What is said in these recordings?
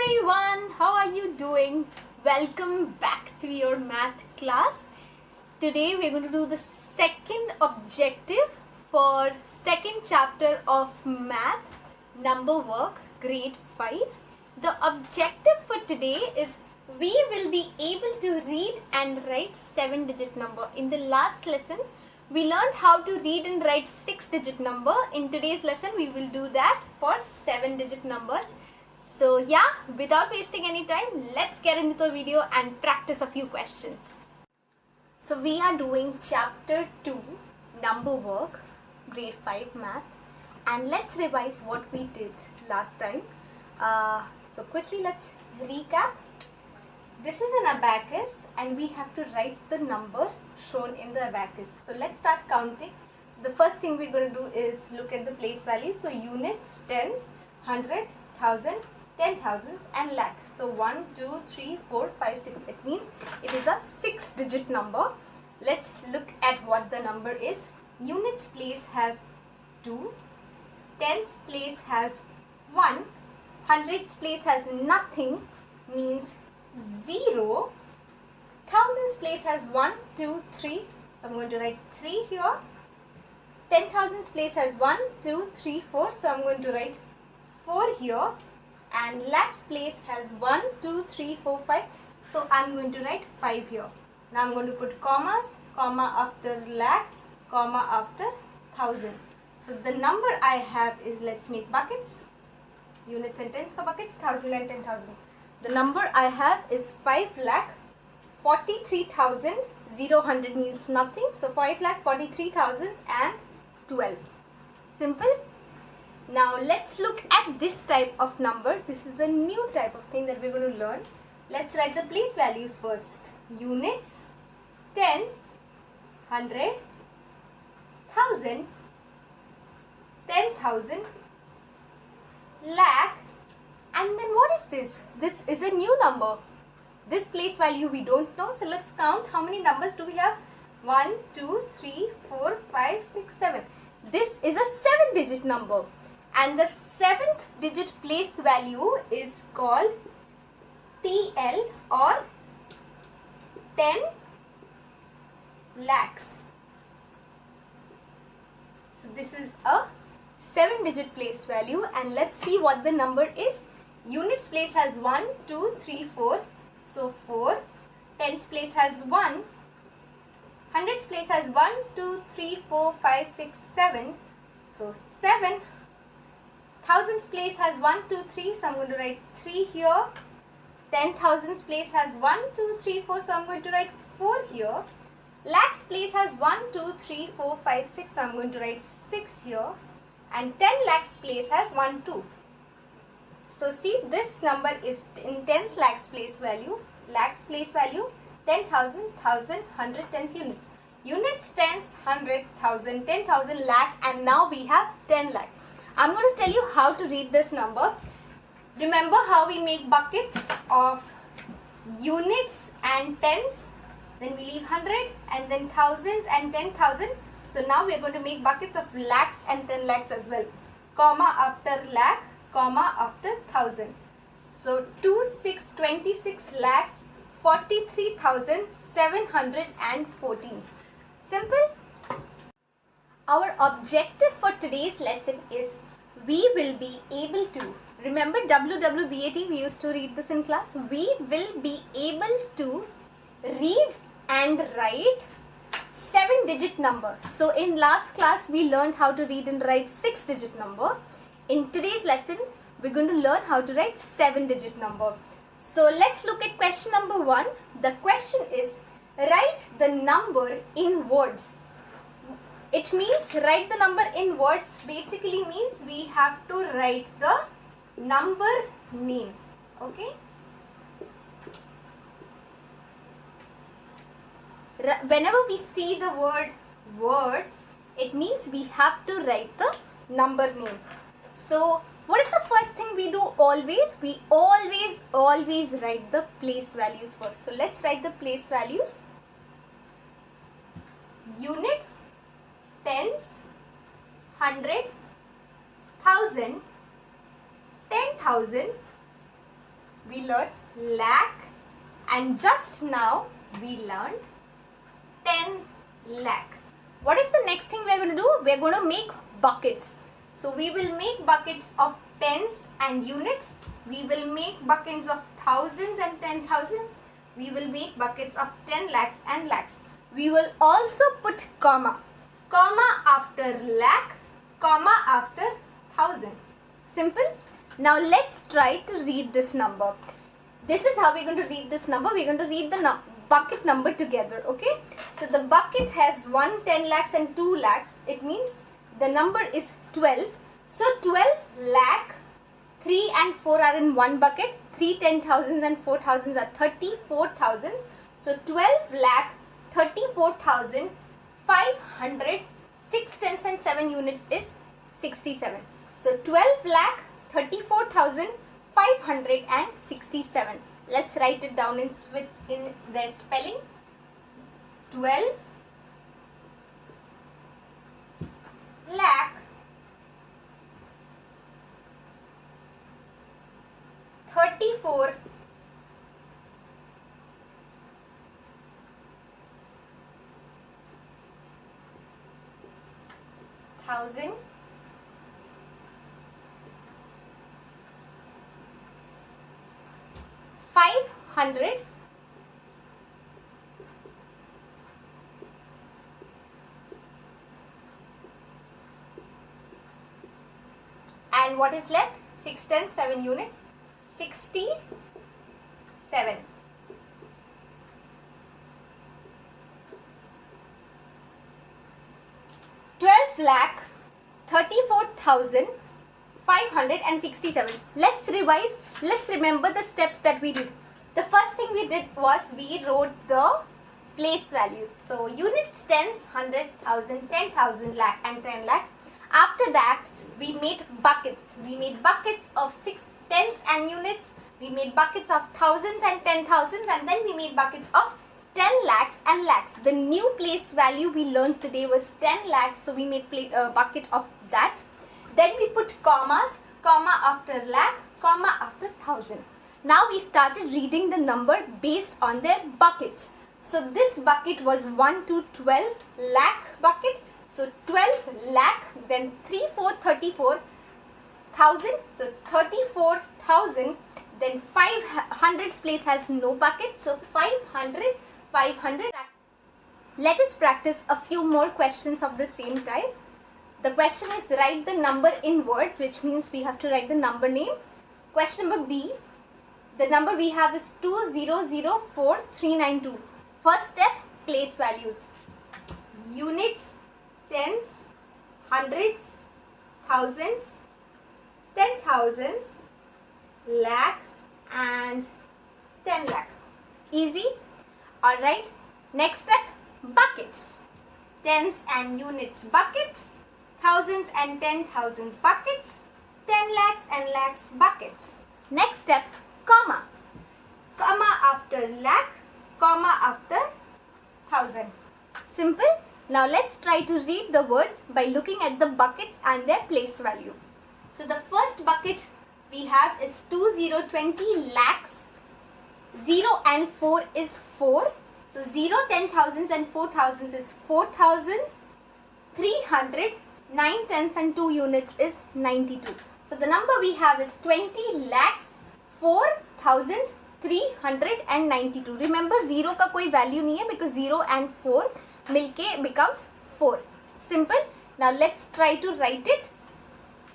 everyone, how are you doing? Welcome back to your math class. Today we're going to do the second objective for second chapter of math, number work, grade 5. The objective for today is we will be able to read and write 7-digit number. In the last lesson, we learned how to read and write 6-digit number. In today's lesson, we will do that for 7-digit numbers. So yeah, without wasting any time, let's get into the video and practice a few questions. So we are doing chapter 2, number work, grade 5 math, and let's revise what we did last time. So quickly let's recap. This is an abacus and we have to write the number shown in the abacus. So let's start counting. The first thing we're going to do is look at the place values. So units, tens, 100, 1000, 10,000s and lakh. So 1, 2, 3, 4, 5, 6. It means it is a 6-digit number. Let's look at what the number is. Units place has 2. Tens place has 1. Hundreds place has nothing, means 0. Thousands place has 1, 2, 3. So I'm going to write 3 here. 10,000s place has 1, 2, 3, 4. So I'm going to write 4 here. And lakhs place has 1, 2, 3, 4, 5. So I'm going to write 5 here. Now I'm going to put commas, comma after lakh, comma after thousand. So the number I have is, let's make buckets. Units and tens ka buckets, 1000 and 10,000. The number I have is 5,43,000. 0 means nothing. So 5,43,012. Simple. Now let's look at this type of number. This is a new type of thing that we're going to learn. Let's write the place values first. Units, tens, 100, 1000, 10,000, lakh, and then what is this? This is a new number. This place value we don't know. So let's count how many numbers do we have. 1, 2, 3, 4, 5, 6, 7. This is a 7-digit number. And the 7th digit place value is called TL or 10 lakhs. So this is a 7-digit place value, and let's see what the number is. Units place has 1, 2, 3, 4. So 4. Tens place has 1. Hundreds place has 1, 2, 3, 4, 5, 6, 7. So 7. Thousands place has 1, 2, 3. So I'm going to write 3 here. 10,000s place has 1, 2, 3, 4. So I'm going to write 4 here. Lakhs place has 1, 2, 3, 4, 5, 6. So I'm going to write 6 here. And 10 lakhs place has 1, 2. So see, this number is in 10 lakhs place value. Lakhs place value 10,000, 1,000, 100, tens, units. Units, tens, 100, 1,000, 10,000, lakh, and now we have 10 lakh. I'm going to tell you how to read this number. Remember how we make buckets of units and tens? Then we leave 100 and then thousands and 10,000. So now we are going to make buckets of lakhs and 10 lakhs as well. Comma after lakh, comma after 1,000. So 26 lakhs 43,714. Simple. Our objective for today's lesson is we will be able to, remember WWBAT, we used to read this in class. We will be able to read and write 7-digit number. So in last class we learned how to read and write 6-digit number. In today's lesson we're going to learn how to write 7-digit number. So let's look at question number 1. The question is, write the number in words. It means write the number in words basically means we have to write the number name. Okay. Whenever we see the word words, it means we have to write the number name. So what is the first thing we do always? We always write the place values first. So let's write the place values. Units, tens, 100, 1000, 10,000, we learned lakh, and just now we learned 10 lakh. What is the next thing we are going to do? We are going to make buckets. So we will make buckets of tens and units. We will make buckets of thousands and 10,000s. We will make buckets of 10 lakhs and lakhs. We will also put comma. Comma after lakh, comma after thousand. Simple. Now let's try to read this number. This is how we're going to read this number. We're going to read the bucket number together. Okay. So the bucket has 1, 10 lakhs and 2 lakhs. It means the number is 12. So 12 lakh, 3 and 4 are in one bucket. 3 10,000s and 4,000s are 34,000s. So 12 lakh 34,500. 6 tenths and 7 units is 67. So 12 lakh 34,567. Let's write it down in their spelling. 12 lakh 34,500. And what is left? 6 tenths, 7 units, 67. 12 lakh 34,567. Let's revise. Let's remember the steps that we did. The first thing we did was we wrote the place values. So units, tens, 100, 1,000, 10,000, lakh and 10 lakh. After that, we made buckets. We made buckets of 6 tens and units. We made buckets of thousands and 10,000s, and then we made buckets of 10 lakhs and lakhs. The new place value we learned today was 10 lakhs, so we made a bucket of that. Then we put commas, comma after lakh, comma after thousand. Now we started reading the number based on their buckets. So this bucket was 1 to 12 lakh bucket. So 12 lakh, then 3 4 34,000. So 34,000. Then 500's place has no bucket. So 500, 500. Let us practice a few more questions of the same type. The question is write the number in words, which means we have to write the number name. Question number B. The number we have is 2004392. First step, place values. Units, tens, hundreds, thousands, 10,000s, lakhs and 10 lakh. Easy. Alright. Next step, buckets. Tens and units buckets. Thousands and 10,000s buckets. 10 lakhs and lakhs buckets. Next step, comma. Comma after lakh, comma after thousand. Simple. Now let's try to read the words by looking at the buckets and their place value. So the first bucket we have is 2020 lakhs. 0 and 4 is 4. So 0, 10,000s and 4,000s is 4,000s. 300, 9 tenths and 2 units is 92. So the number we have is 20 lakhs 4,392. Remember 0 का कोई value नहीं है because 0 and 4 मिलके becomes 4. Simple. Now let's try to write it.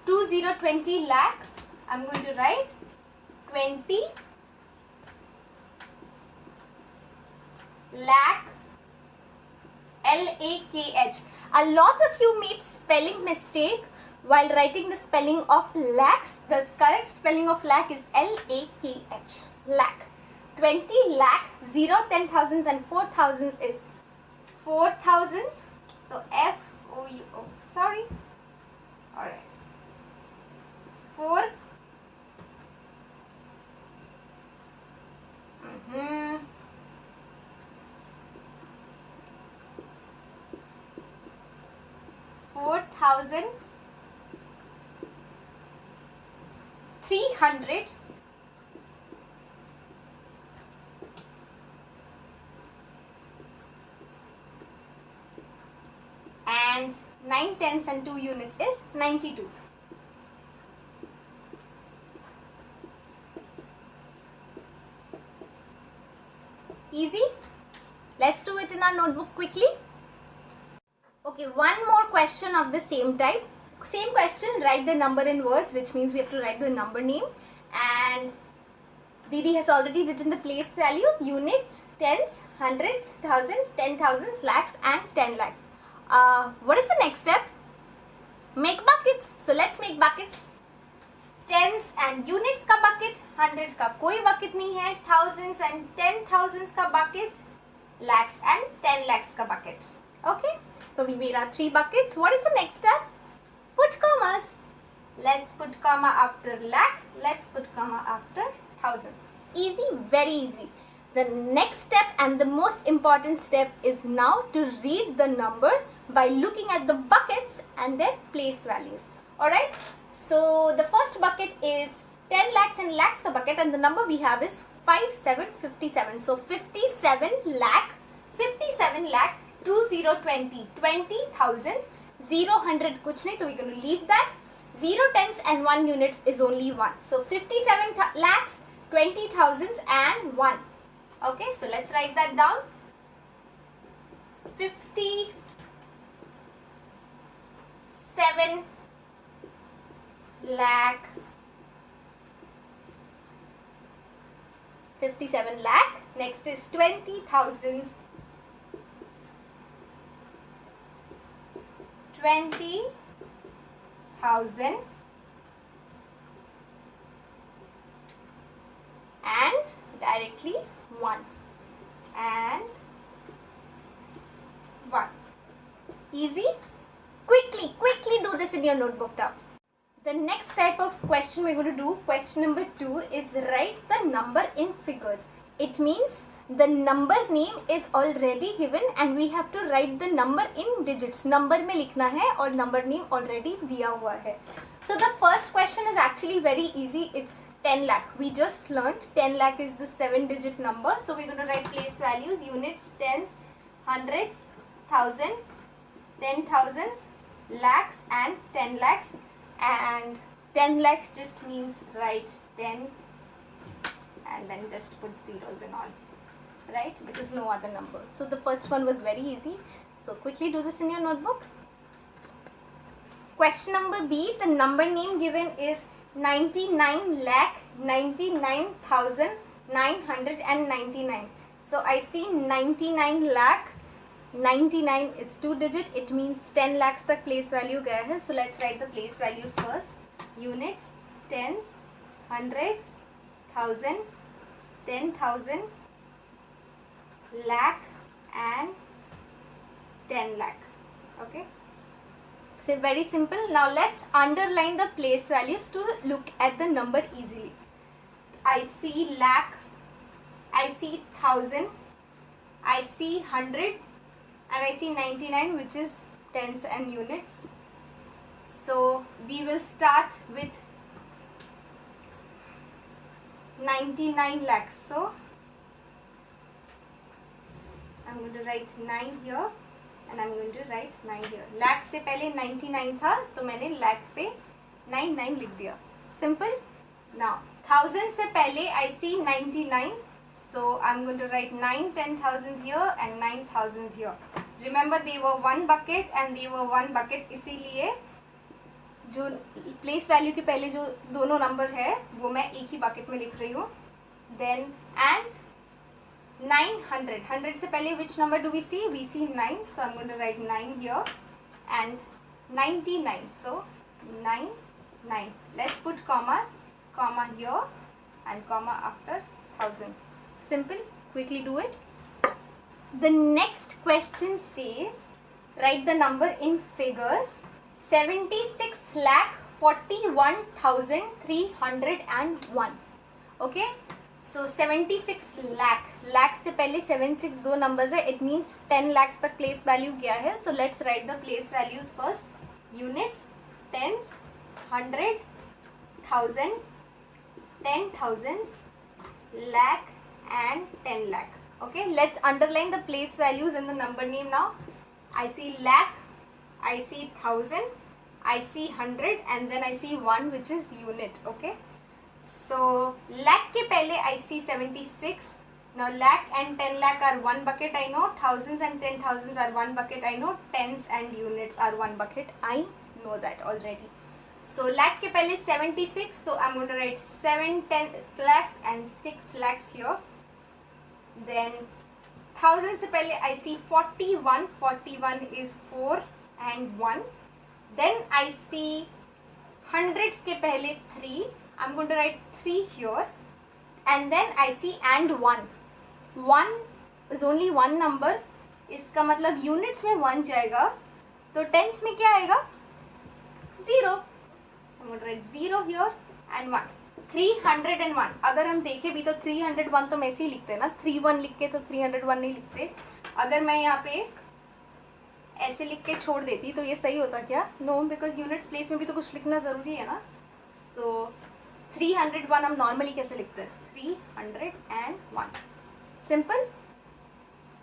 2020 lakh. I'm going to write 20 lakh, L-A-K-H. A lot of you made spelling mistake while writing the spelling of lakhs. The correct spelling of lakh is L-A-K-H. Lakh. 20 lakh, 0, 10,000s and 4,000s is 4,000s. So F-O-U-O. Sorry. Alright. 4. 4,392. and 9 tenths and 2 units is 92. Easy? Let's do it in our notebook quickly. Okay, one more question of the same type. Same question, write the number in words, which means we have to write the number name. And Didi has already written the place values, units, tens, hundreds, thousand, 10,000s, lakhs and 10 lakhs. What is the next step? Make buckets. So let's make buckets. Tens and units का bucket, hundreds का कोई bucket नहीं है, thousands and 10,000s का bucket, lakhs and 10 lakhs का bucket. Okay, so we made our 3 buckets. What is the next step? Put commas. Let's put comma after lakh. Let's put comma after thousand. Easy, very easy. The next step and the most important step is now to read the number by looking at the buckets and their place values. Alright, so the first bucket is 10 lakhs and lakhs ka bucket, and the number we have is 5757. So 57 lakh 2020 20,000 0 100 kuch nahi, so we're going to leave that. 0 tenths and 1 units is only 1. So 57 lakhs 20,000s and 1. Okay, so let's write that down. 57 lakh 57 lakh. Next is 20,000s 20,000 and directly 1 and 1. Easy? Quickly do this in your notebook now. The next type of question we're going to do, question number 2, is write the number in figures. It means the number name is already given and we have to write the number in digits. Number में लिखना है और number name already दिया हुआ है. So the first question is actually very easy. It's 10 lakh. We just learnt 10 lakh is the 7-digit number. So we're going to write place values, units, tens, hundreds, thousand, 10,000s, lakhs and 10 lakhs. And 10 lakhs just means write 10 and then just put zeros and all. Right? Because no other number. So the first one was very easy. So quickly do this in your notebook. Question number B, the number name given is 99 lakh 99,999. So I see 99 lakh. 99 is 2-digit. It means 10 lakhs तक place value गया है. So let's write the place values first. Units, tens, hundreds, thousand, 10,000, lakh and 10 lakh. Okay, so very simple. Now let's underline the place values to look at the number easily. I see lakh, I see thousand, I see 100 and I see 99, which is tens and units. So we will start with 99 lakhs. So I'm going to write 9 here and I'm going to write 9 here. Lakh से पहले 99 था तो मैंने lakh पे 99 लिख दिया. Simple. Now 1000 से पहले I see 99, so I'm going to write 9 10,000s here and 9,000s here. Remember they were one bucket and they were one bucket, इसीलिए जो place value के पहले जो दोनों number है वो मैं एक ही bucket में लिख रही हूँ. Then and 900. 100 से पहले which number do we see? We see 9. So I'm going to write 9 here and 99. So 9, 9. Let's put commas. Comma here and comma after 1000. Simple. Quickly do it. The next question says write the number in figures. 76 lakh 41,301. Okay. So 76 lakh. Lakh से पहले 76 दो numbers है. It means 10 lakhs तक place value गया है. So let's write the place values first. Units, tens, 100, 1,000, 10,000s, lakh and 10 lakh. Okay. Let's underline the place values and the number name now. I see lakh. I see 1000, I see 100, and then I see 1 which is unit. Okay, so lakh ke pehle I see 76. Now lakh and 10 lakh are one bucket, I know. Thousands and 10,000s are one bucket, I know. Tens and units are one bucket, I know that already. So lakh ke pehle 76, so I'm going to write 10 lakhs and 6 lakhs here. Then thousands se pehle I see 41. 41 is 4 and 1. Then I see hundreds ke pehle 3. I'm going to write 3 here. And then I see and 1. 1 is only one number. इसका मतलब units में 1 जाएगा, तो tens में क्या आएगा? 0. I'm going to write 0 here and 1. 301. अगर हम देखें भी तो 301 तो मैं ऐसे ही लिखते हैं ना, 31 लिख के तो 301 नहीं लिखते. अगर मैं यहाँ पे ऐसे लिख के छोड़ देती तो ये सही होता क्या? नो, बिकॉज यूनिट्स प्लेस में भी तो कुछ लिखना ज़रूरी है ना. सो 301 हम नॉर्मली कैसे लिखते हैं? 301. Simple.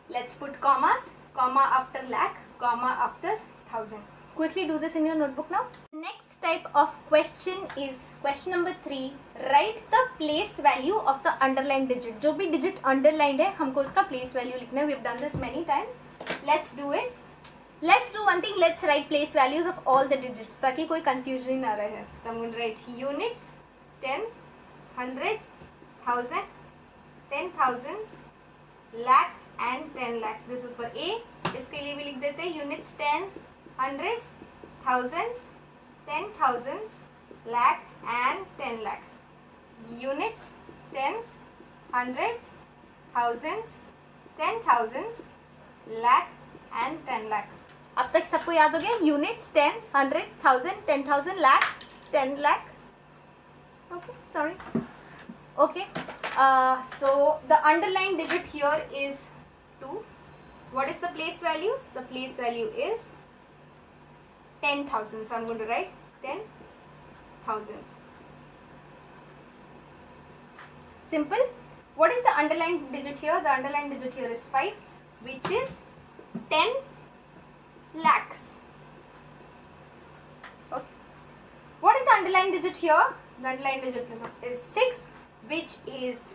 Let's put commas. Comma after lakh, comma after 1000. Quickly do this in your notebook now. Next type of question is question number 3. Write the place value of the underlined digit. जो भी digit underlined है हमको उसका place value लिखना है. We've done this many times. Let's do it. Let's do one thing. Let's write place values of all the digits ताकि कोई confusion ना रहे. So I'm going to write units, tens, hundreds, thousand, 10,000s, lakh and 10 lakh. This is for A. इसके लिए भी लिख देते हैं units, tens, hundreds, thousands, 10,000s, lakh and 10 lakh. Units, tens, hundreds, thousands, 10,000s, lakh and 10 lakh. अब तक सबको याद हो गया? Units, tens, 100, 1000, 10,000, lakh, 10 lakh. Okay, sorry. Okay, so the underlined digit here is 2. What is the place values? The place value is 10,000. So I'm going to write 10,000s. Simple. What is the underlined digit here? The underlined digit here is 5, which is 10 lakhs. Okay. What is the underlined digit here? The underlined digit is 6, which is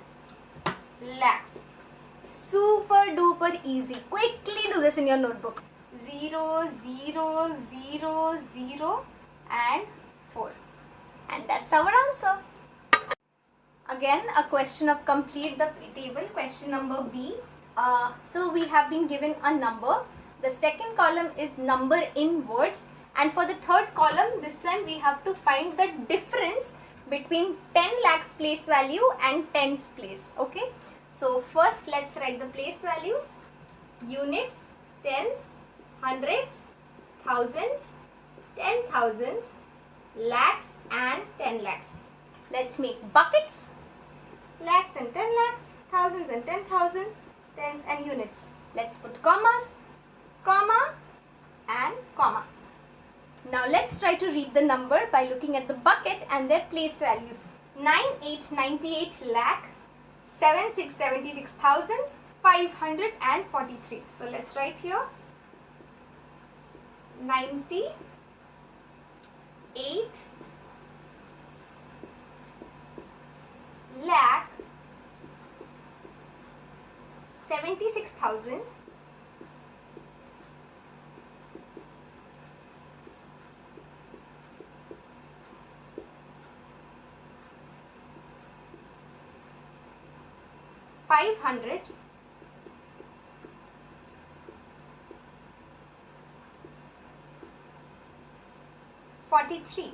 lakhs. Super duper easy. Quickly do this in your notebook. 0, 0, 0, 0 and 4. And that's our answer. Again, a question of complete the table. Question number B. So we have been given a number. The second column is number in words. And for the third column, this time we have to find the difference between 10 lakhs place value and tens place. Okay. So first let's write the place values. Units, tens, hundreds, thousands, 10,000s, lakhs and 10 lakhs. Let's make buckets. Lakhs and 10 lakhs, thousands and 10,000, tens and units. Let's put commas, comma and comma. Now let's try to read the number by looking at the bucket and their place values. 9898 lakh, 7676,000, 543. So let's write here 98 lakh 76,000 500 43.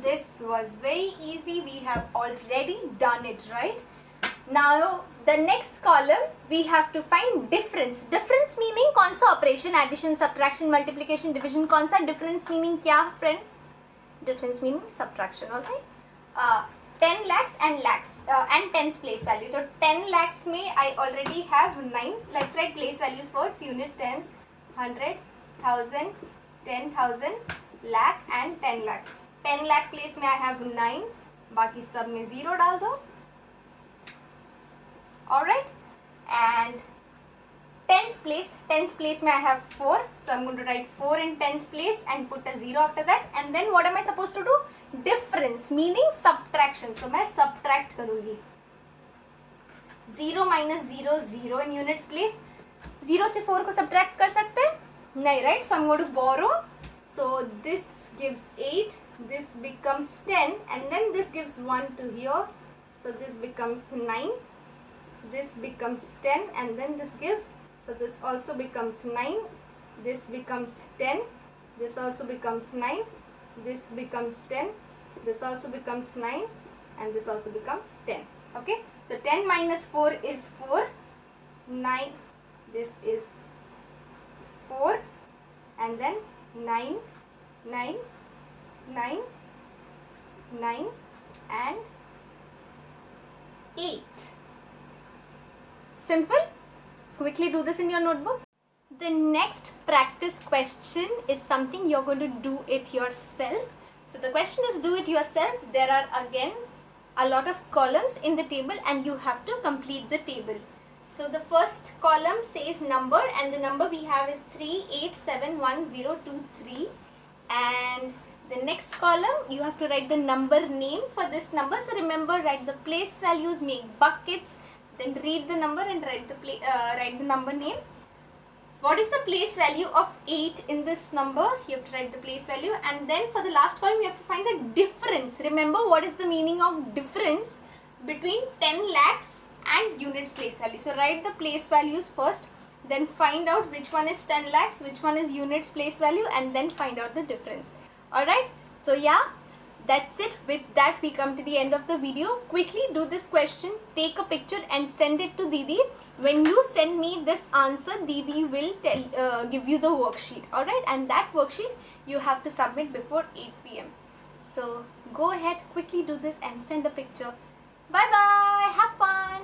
This was very easy. We have already done it, right? Now the next column we have to find difference. Difference meaning कौन सा operation? Addition, subtraction, multiplication, division. कौन सा difference meaning क्या friends? Difference meaning subtraction. Alright. 10 lakhs and lakhs and tens place value. So 10 lakhs में I already have 9. Let's write place values first. Unit, tens, 100, 1000, 10,000, lakh and 10 lakh. 10 lakh place में I have 9. बाकी सब में 0 डाल दो. Alright. And tens place mein I have 4. So I'm going to write 4 in tens place and put a 0 after that. And then what am I supposed to do? Difference, meaning subtraction. So मैं subtract करूँगी. 0 minus 0, 0 in units place. 0 से 4 को subtract कर सकते हैं? नहीं, right? So I'm going to borrow. So this gives 8, this becomes 10, and then this gives 1 to here. So this becomes 9, this becomes 10, and then this gives, so this also becomes 9, this becomes 10, this also becomes 9, this becomes 10, this also becomes 9, and this also becomes 10. Okay, so 10 minus 4 is 4, 9, this is 4, and then 9, 9, 9, 9, and 8. Simple. Quickly do this in your notebook. The next practice question is something you're going to do it yourself. So the question is do it yourself. There are again a lot of columns in the table and you have to complete the table. So the first column says number, and the number we have is 38711023, and the next column you have to write the number name for this number. So remember, write the place values, make buckets, then read the number and write the number name. What is the place value of 8 in this number? So you have to write the place value, and then for the last column you have to find the difference. Remember, what is the meaning of difference between 10 lakhs and units place value. So write the place values first, then find out which one is 10 lakhs, which one is units place value, and then find out the difference. Alright, so yeah, that's it. With that we come to the end of the video. Quickly do this question, take a picture and send it to Didi. When you send me this answer, Didi will give you the worksheet. Alright, and that worksheet you have to submit before 8 PM. So go ahead, quickly do this and send a picture. Bye bye, have fun.